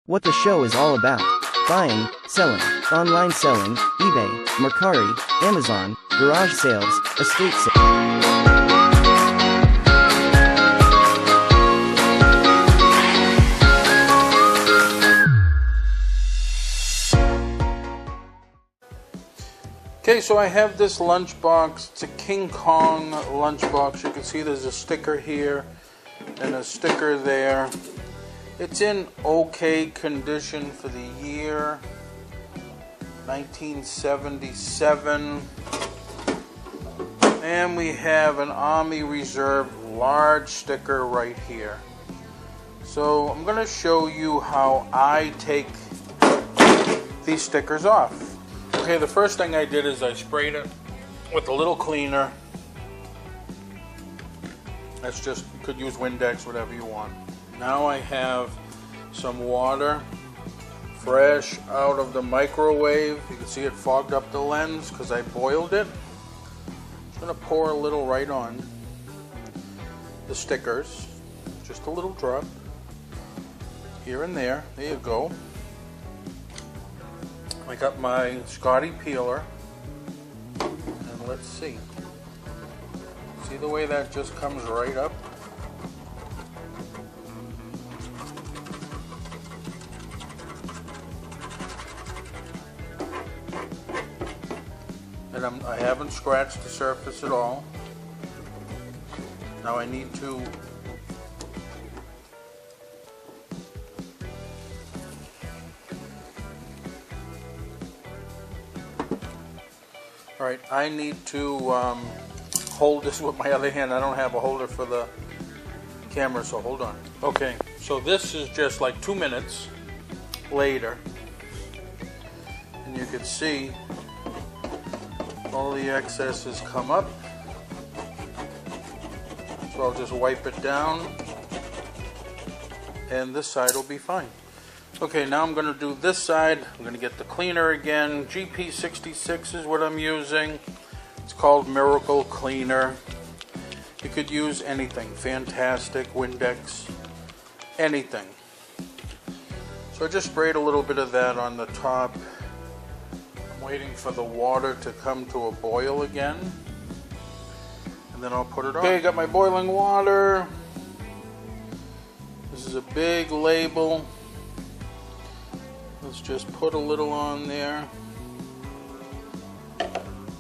What the show is all about. Buying, selling, online selling, eBay, Mercari, Amazon, garage sales, estate sales. Okay, so I have this lunchbox. It's a King Kong lunchbox. You can see there's a sticker here and a sticker there. It's in okay condition for the year 1977. And we have an Army Reserve large sticker right here. So I'm going to show you how I take these stickers off. Okay, the first thing I did is I sprayed it with a little cleaner. That's just, you could use Windex, whatever you want. Now I have some water, fresh out of the microwave. You can see it fogged up the lens because I boiled it. I'm going to pour a little right on the stickers. Just a little drop here and there. There you go. I got my Scotty peeler, and let's see. See the way that just comes right up? And I haven't scratched the surface at all. Now I need to I need to hold this with my other hand. I don't have a holder for the camera, so hold on. Okay, so this is just like 2 minutes later, and you can see all the excess has come up. So I'll just wipe it down, and this side will be fine. Okay, now I'm going to do this side. I'm going to get the cleaner again. GP66 is what I'm using. It's called Miracle Cleaner. You could use anything. Fantastic, Windex, anything. So I just sprayed a little bit of that on the top. I'm waiting for the water to come to a boil again, and then I'll put it on. Okay, I got my boiling water. This is a big label. Let's just put a little on there.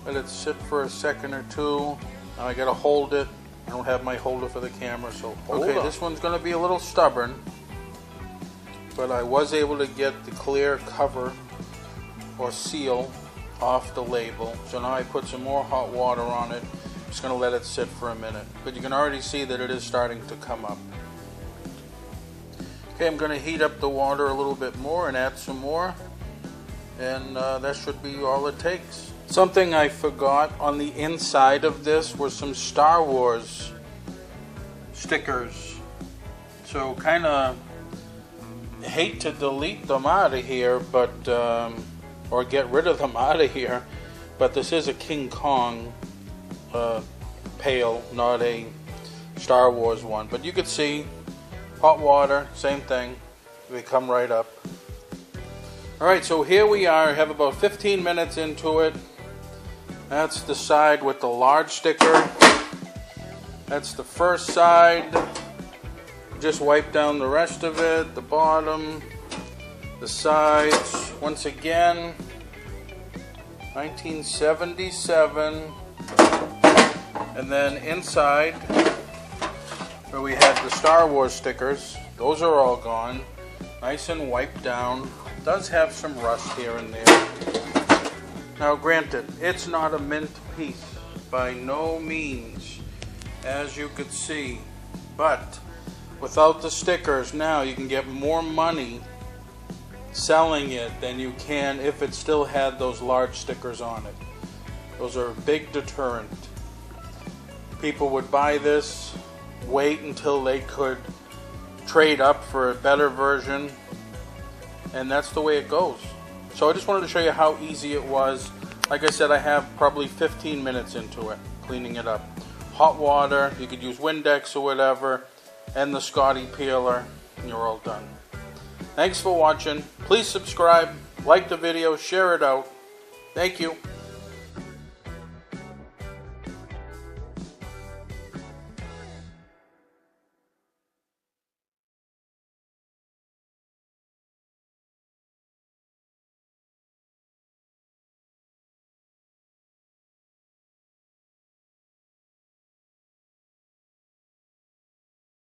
Let it sit for a second or two. Now I gotta hold it. I don't have my holder for the camera, so hold on. This one's gonna be a little stubborn, but I was able to get the clear cover or seal off the label. So now I put some more hot water on it. Just gonna let it sit for a minute. But you can already see that it is starting to come up. Okay, I'm going to heat up the water a little bit more and add some more, and that should be all it takes. Something I forgot on the inside of this were some Star Wars stickers. So kind of hate to delete them out of here, but or get rid of them out of here, but this is a King Kong pail, not a Star Wars one. But you could see hot water, same thing. They come right up. Alright, so here we are. I have about 15 minutes into it. That's the side with the large sticker. That's the first side. Just wipe down the rest of it. The bottom, the sides. Once again, 1977. And then inside, where we had the Star Wars stickers, those are all gone. Nice and wiped down. It does have some rust here and there. Now granted, it's not a mint piece by no means, as you could see, but without the stickers now you can get more money selling it than you can if it still had those large stickers on it. Those are a big deterrent. People would buy this, wait until they could trade up for a better version, and that's the way it goes. So I just wanted to show you how easy it was. Like I said, I have probably 15 minutes into it, cleaning it up. Hot water, you could use Windex or whatever, and the Scotty peeler, and you're all done. Thanks for watching. Please subscribe, like the video, share it out. Thank you.